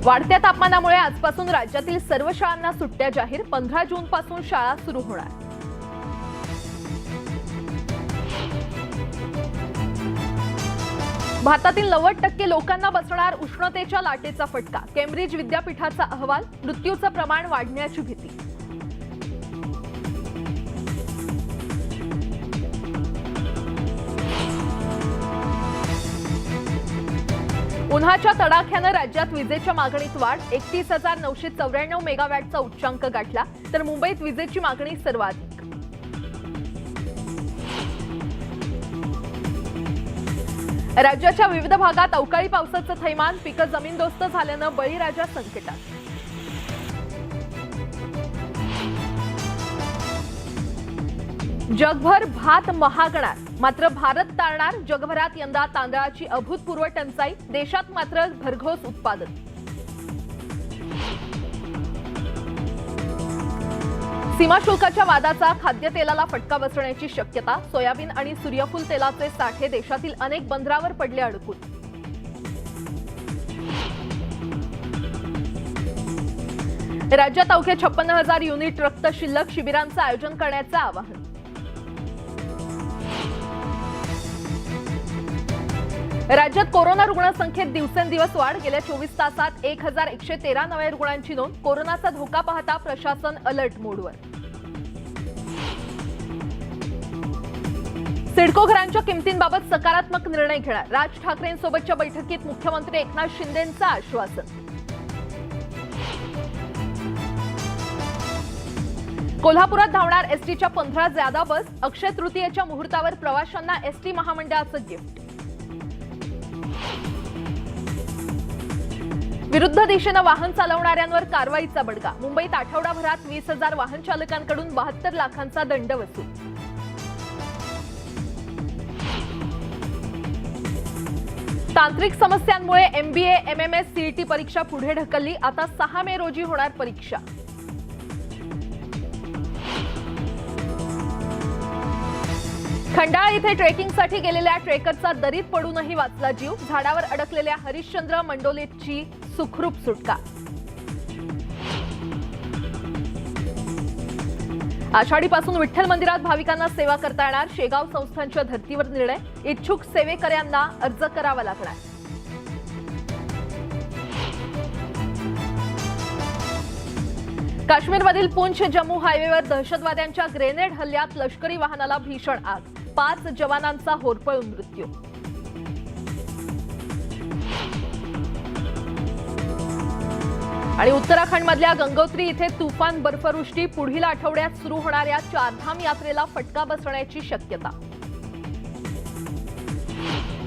वाढत्या तापमानामुळे आजपासून राज्यातील सर्व शाळांना सुट्ट्या जाहीर। 15 जून पासून शाळा सुरू होणार। भारतातील 90% लोकांना बसणार उष्णतेच्या लाटेचा फटका। केम्ब्रिज विद्यापीठाचा अहवाल। मृत्यूचं प्रमाण वाढण्याची भीती। उन्हाच्या तडाख्यानं राज्यात विजेच्या मागणीत वाढ। 31,994 मेगावॅटचा उच्चांक गाठला, तर मुंबईत विजेची मागणी सर्वाधिक। राज्याच्या विविध भागात अवकाळी पावसाचं थैमान। पिकं जमीनदोस्त झाल्यानं बळीराजा संकटात। जगभर भात महागणार, मात्र भारत टाळणार। जगभरात यंदा तांदळाची अभूतपूर्व टंचाई, देशात मात्र भरघोस उत्पादन। सीमाशुल्काच्या वादाचा खाद्यतेलाला फटका बसण्याची शक्यता। सोयाबीन आणि सूर्यफूल तेलाचे साठे देशातील अनेक बंदरावर पडले अडकून। राज्यात अवघे 56,000 युनिट रक्त शिल्लक। शिबिरांचं आयोजन करण्याचं आवाहन। राज्यात कोरोना रुग्णसंख्येत दिवसेंदिवस वाढ। गेल्या 24 तासात 1,113 नव्या रुग्णांची नोंद। कोरोनाचा धोका पाहता प्रशासन अलर्ट मोडवर। सिडको घरांच्या किमतींबाबत सकारात्मक निर्णय घेणार। राज ठाकरेंसोबतच्या बैठकीत मुख्यमंत्री एकनाथ शिंदेंचं आश्वासन। कोल्हापुरात धावणार एसटीच्या 15 ज्यादा बस। अक्षय तृतीयेच्या मुहूर्तावर प्रवाशांना एसटी महामंडळाचं गिफ्ट। विरुद्ध दिशेनं वाहन चालवणाऱ्यांवर कारवाईचा बडगा। मुंबईत आठवडाभरात 20,000 वाहन चालकांकडून 72 लाखांचा दंड वसूल। तांत्रिक समस्यांमुळे MBA MMS CET परीक्षा पुढे ढकलली। आता 6 मे रोजी होणार परीक्षा। खंडाळा इथे ट्रेकिंगसाठी गेलेल्या ट्रेकरचा दरीत पडूनही वाचला जीव। झाडावर अडकलेल्या हरिश्चंद्र मंडोलेची सुखरूप सुटका। आषाढीपासून विठ्ठल मंदिरात भाविकांना सेवा करता येणार। शेगाव संस्थांच्या धर्तीवर निर्णय। इच्छुक सेवेकऱ्यांना अर्ज करावा लागणार। काश्मीरमधील पुंछ जम्मू हायवेवर दहशतवाद्यांच्या ग्रेनेड हल्ल्यात लष्करी वाहनाला भीषण आग। 5 जवानांचा होरपळून मृत्यू। आणि उत्तराखंडमधल्या गंगोत्री इथे तुफान बर्फवृष्टी। पुढील आठवड्यात सुरू होणाऱ्या चारधाम यात्रेला फटका बसण्याची शक्यता।